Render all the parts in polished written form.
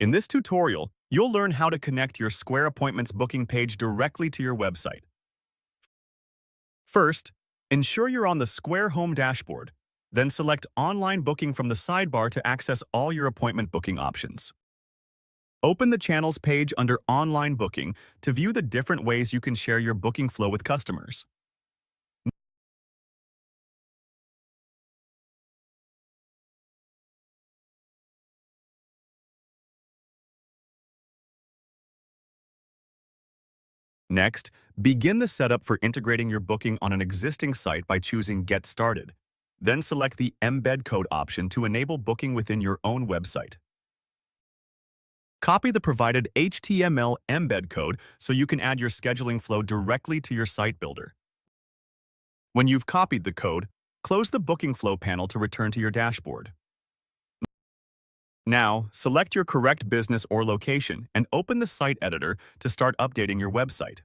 In this tutorial, you'll learn how to connect your Square Appointments booking page directly to your website. First, ensure you're on the Square Home dashboard. Then select Online Booking from the sidebar to access all your appointment booking options. Open the Channels page under Online Booking to view the different ways you can share your booking flow with customers. Next, begin the setup for integrating your booking on an existing site by choosing Get Started. Then select the Embed Code option to enable booking within your own website. Copy the provided HTML embed code so you can add your scheduling flow directly to your site builder. When you've copied the code, close the booking flow panel to return to your dashboard. Now, select your correct business or location and open the site editor to start updating your website.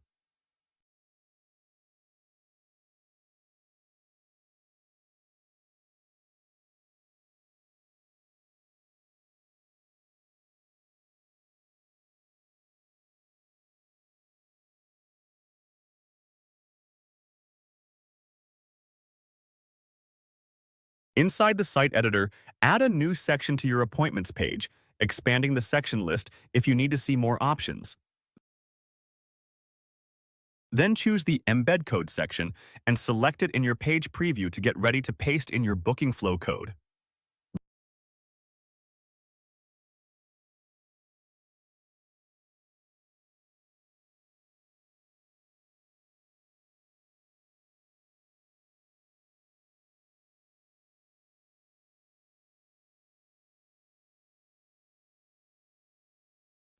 Inside the site editor, add a new section to your appointments page, expanding the section list if you need to see more options. Then choose the Embed Code section and select it in your page preview to get ready to paste in your booking flow code.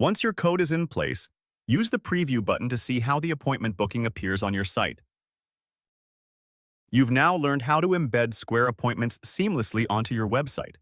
Once your code is in place, use the Preview button to see how the appointment booking appears on your site. You've now learned how to embed Square Appointments seamlessly onto your website.